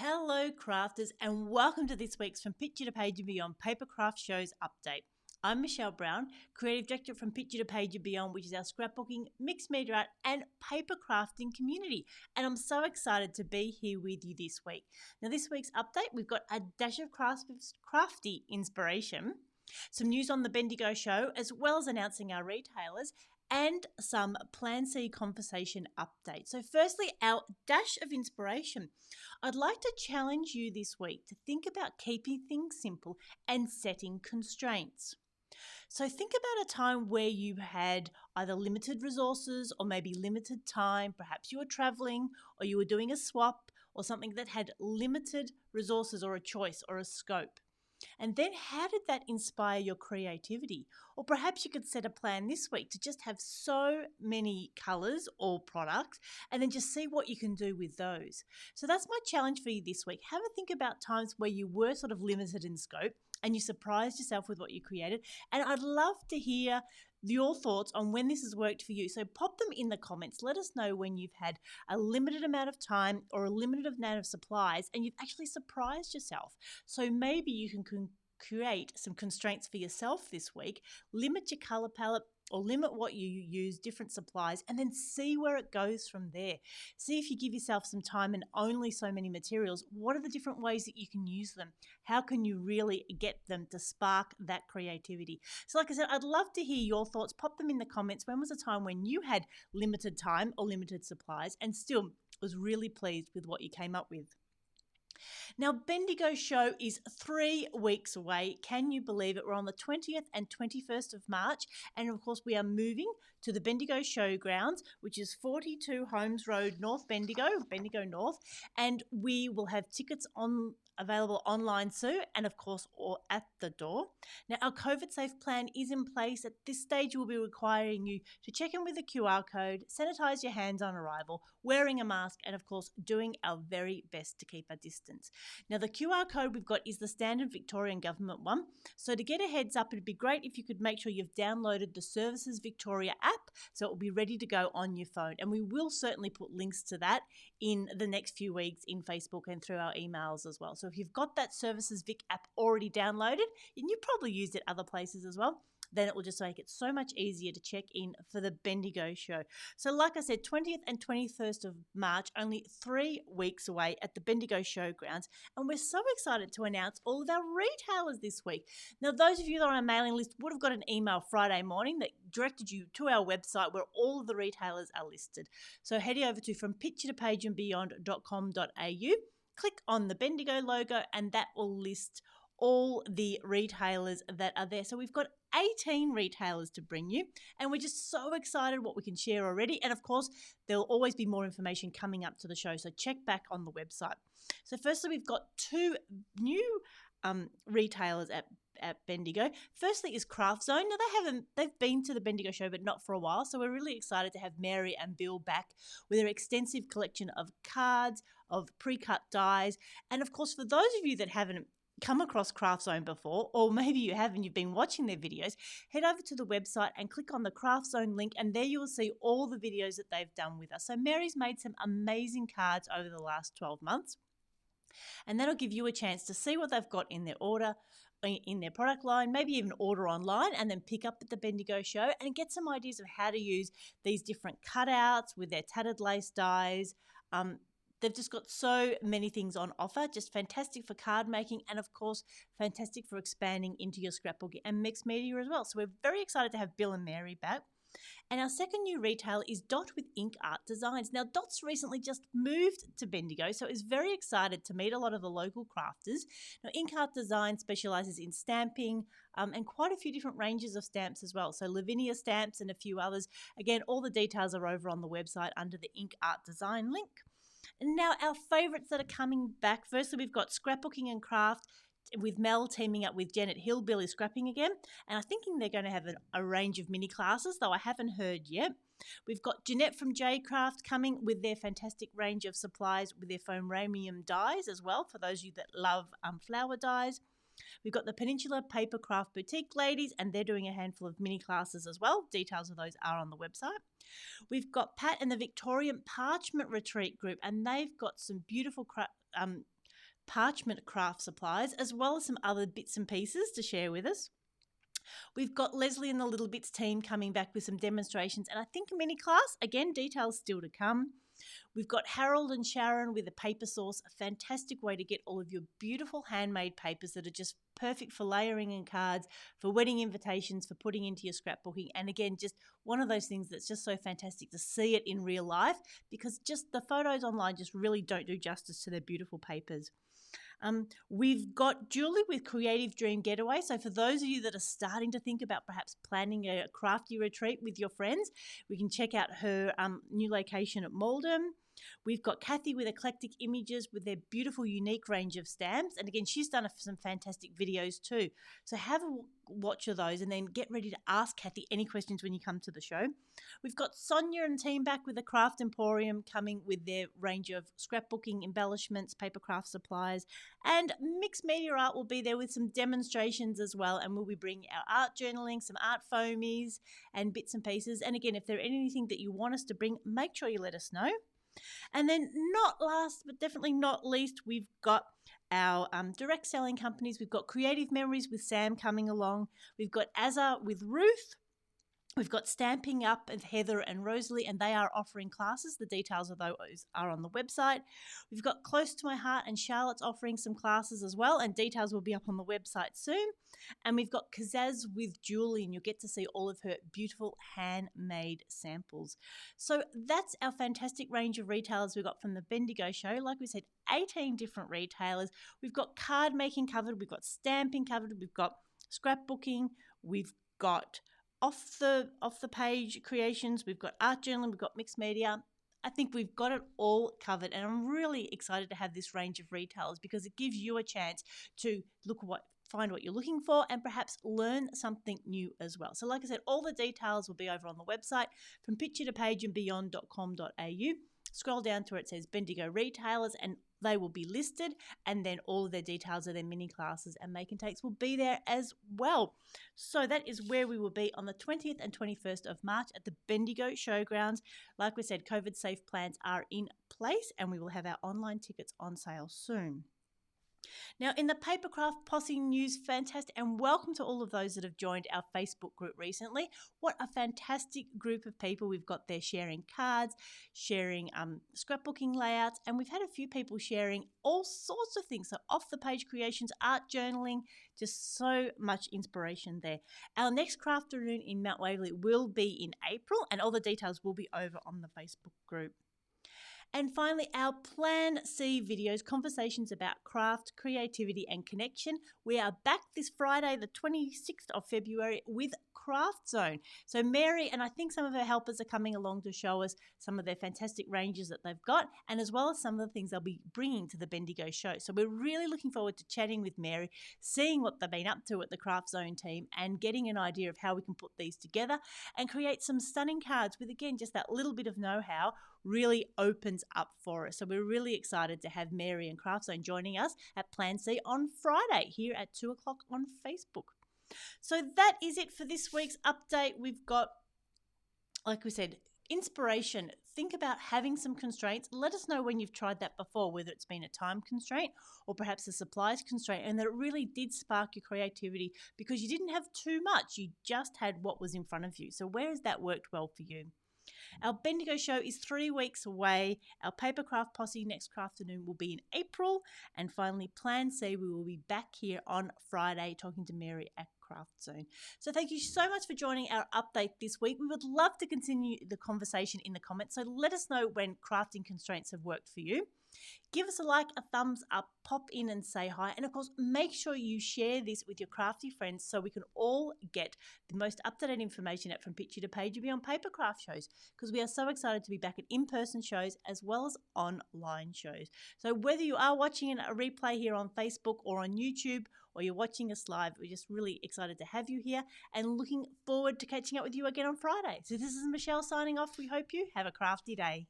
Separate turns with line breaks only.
Hello crafters and welcome to this week's From Picture to Page and Beyond Papercraft Shows Update. I'm Michelle Brown, Creative Director from Picture to Page and Beyond, which is our scrapbooking, mixed media art and paper crafting community. And I'm so excited to be here with you this week. Now this week's update, we've got a dash of crafty inspiration, some news on the Bendigo show, as well as announcing our retailers, and some Plan C conversation updates. So firstly, our dash of inspiration. I'd like to challenge you this week to think about keeping things simple and setting constraints. So think about a time where you had either limited resources or maybe limited time. Perhaps you were traveling or you were doing a swap or something that had limited resources or a choice or a scope. And then how did that inspire your creativity? Or perhaps you could set a plan this week to just have so many colours or products and then just see what you can do with those. So that's my challenge for you this week. Have a think about times where you were sort of limited in scope and you surprised yourself with what you created. And I'd love to hear your thoughts on when this has worked for you. So pop them in the comments. Let us know when you've had a limited amount of time or a limited amount of supplies and you've actually surprised yourself. So maybe you can create some constraints for yourself this week, limit your color palette or limit what you use, different supplies, and then see where it goes from there. See if you give yourself some time and only so many materials, what are the different ways that you can use them? How can you really get them to spark that creativity? So like I said, I'd love to hear your thoughts. Pop them in the comments. When was a time when you had limited time or limited supplies and still was really pleased with what you came up with? Now, Bendigo show is 3 weeks away. Can you believe it? We're on the 20th and 21st of March. And of course, we are moving to the Bendigo Showgrounds, which is 42 Holmes Road, North Bendigo, Bendigo North. And we will have tickets available online soon and of course or at the door. Now our COVID safe plan is in place. At this stage we'll be requiring you to check in with the QR code, sanitize your hands on arrival, wearing a mask and of course doing our very best to keep our distance. Now the QR code we've got is the standard Victorian government one. So to get a heads up, it'd be great if you could make sure you've downloaded the Services Victoria app so it will be ready to go on your phone, and we will certainly put links to that in the next few weeks in Facebook and through our emails as well. So if you've got that Services Vic app already downloaded, and you've probably used it other places as well, then it will just make it so much easier to check in for the Bendigo show. So like I said, 20th and 21st of March, only 3 weeks away at the Bendigo Showgrounds. And we're so excited to announce all of our retailers this week. Now, those of you that are on our mailing list would have got an email Friday morning that directed you to our website where all of the retailers are listed. So head over to fromPictureToPageAndBeyond.com.au, click on the Bendigo logo, and that will list all the retailers that are there. So we've got 18 retailers to bring you, and we're just so excited what we can share already. And of course, there'll always be more information coming up to the show, so check back on the website. So firstly, we've got 2 new retailers at Bendigo. Firstly is Craftzone. Now they've been to the Bendigo show, but not for a while. So we're really excited to have Mary and Bill back with their extensive collection of cards, of pre-cut dies. And of course, for those of you that haven't come across Craftzone before, or maybe you have and you've been watching their videos, head over to the website and click on the Craftzone link, and there you will see all the videos that they've done with us. So Mary's made some amazing cards over the last 12 months. And that'll give you a chance to see what they've got in their order, in their product line, maybe even order online and then pick up at the Bendigo show and get some ideas of how to use these different cutouts with their tattered lace dies. They've just got so many things on offer, just fantastic for card making and of course fantastic for expanding into your scrapbooking and mixed media as well. So we're very excited to have Bill and Mary back. And our second new retailer is Dot with Ink Art Designs. Now, Dot's recently just moved to Bendigo, so is very excited to meet a lot of the local crafters. Now, Ink Art Design specialises in stamping and quite a few different ranges of stamps as well. So Lavinia stamps and a few others. Again, all the details are over on the website under the Ink Art Design link. And now our favourites that are coming back. Firstly, we've got Scrapbooking and Craft with Mel teaming up with Janet Hillbilly Scrapping again. And I'm thinking they're going to have a range of mini classes, though I haven't heard yet. We've got Jeanette from J Craft coming with their fantastic range of supplies with their foamramium dies as well, for those of you that love flower dies. We've got the Peninsula Papercraft Boutique ladies, and they're doing a handful of mini classes as well. Details of those are on the website. We've got Pat and the Victorian Parchment Retreat group, and they've got some beautiful parchment craft supplies, as well as some other bits and pieces to share with us. We've got Leslie and the Little Bits team coming back with some demonstrations and I think a mini class. Again, details still to come. We've got Harold and Sharon with a paper source, a fantastic way to get all of your beautiful handmade papers that are just perfect for layering in cards, for wedding invitations, for putting into your scrapbooking. And again, just one of those things that's just so fantastic to see it in real life, because just the photos online just really don't do justice to their beautiful papers. We've got Julie with Creative Dream Getaway. So for those of you that are starting to think about perhaps planning a crafty retreat with your friends, we can check out her new location at Maldon. We've got Kathy with Eclectic Images with their beautiful, unique range of stamps. And again, she's done some fantastic videos too. So have a watch of those and then get ready to ask Kathy any questions when you come to the show. We've got Sonia and team back with the Craft Emporium coming with their range of scrapbooking, embellishments, papercraft supplies, and Mixed Media Art will be there with some demonstrations as well, and we'll be bringing our art journaling, some art foamies and bits and pieces. And again, if there's anything that you want us to bring, make sure you let us know. And then not last, but definitely not least, we've got our direct selling companies. We've got Creative Memories with Sam coming along. We've got Azza with Ruth. We've got Stamping Up with Heather and Rosalie, and they are offering classes. The details of those are on the website. We've got Close to My Heart and Charlotte's offering some classes as well, and details will be up on the website soon. And we've got Kazaz with Julie, and you'll get to see all of her beautiful handmade samples. So that's our fantastic range of retailers we've got from the Bendigo show. Like we said, 18 different retailers. We've got card making covered, we've got stamping covered, we've got scrapbooking, we've got off the page creations, we've got art journaling, we've got mixed media. I think we've got it all covered, and I'm really excited to have this range of retailers because it gives you a chance to find what you're looking for and perhaps learn something new as well. So like I said, all the details will be over on the website from picture2pageandbeyond.com.au. Scroll down to where it says Bendigo Retailers and they will be listed, and then all of their details of their mini classes and make and takes will be there as well. So that is where we will be on the 20th and 21st of March at the Bendigo Showgrounds. Like we said, COVID safe plans are in place and we will have our online tickets on sale soon. Now, in the Papercraft Posse news, fantastic, and welcome to all of those that have joined our Facebook group recently. What a fantastic group of people we've got there sharing cards, sharing scrapbooking layouts, and we've had a few people sharing all sorts of things. So off-the-page creations, art journaling, just so much inspiration there. Our next Crafternoon in Mount Waverley will be in April, and all the details will be over on the Facebook group. And finally, our Plan C videos, conversations about craft, creativity and connection. We are back this Friday, the 26th of February with Craftzone. So Mary and I think some of her helpers are coming along to show us some of their fantastic ranges that they've got, and as well as some of the things they'll be bringing to the Bendigo show. So we're really looking forward to chatting with Mary, seeing what they've been up to at the Craftzone team and getting an idea of how we can put these together and create some stunning cards with, again, just that little bit of know-how really opens up for us. So we're really excited to have Mary and Craftzone joining us at Plan C on Friday here at 2 o'clock on Facebook. So that is it for this week's update. We've got, like we said, inspiration. Think about having some constraints. Let us know when you've tried that before, whether it's been a time constraint or perhaps a supplies constraint, and that it really did spark your creativity because you didn't have too much. You just had what was in front of you. So where has that worked well for you? Our Bendigo show is 3 weeks away. Our Papercraft Posse next Crafternoon will be in April. And finally, Plan C, we will be back here on Friday talking to Mary at Craftzone. So thank you so much for joining our update this week. We would love to continue the conversation in the comments. So let us know when crafting constraints have worked for you. Give us a like, a thumbs up, pop in and say hi. And of course, make sure you share this with your crafty friends so we can all get the most up-to-date information out from Picture to Page and Beyond Papercraft shows, because we are so excited to be back at in-person shows as well as online shows. So whether you are watching a replay here on Facebook or on YouTube, or you're watching us live, we're just really excited to have you here and looking forward to catching up with you again on Friday. So this is Michelle signing off. We hope you have a crafty day.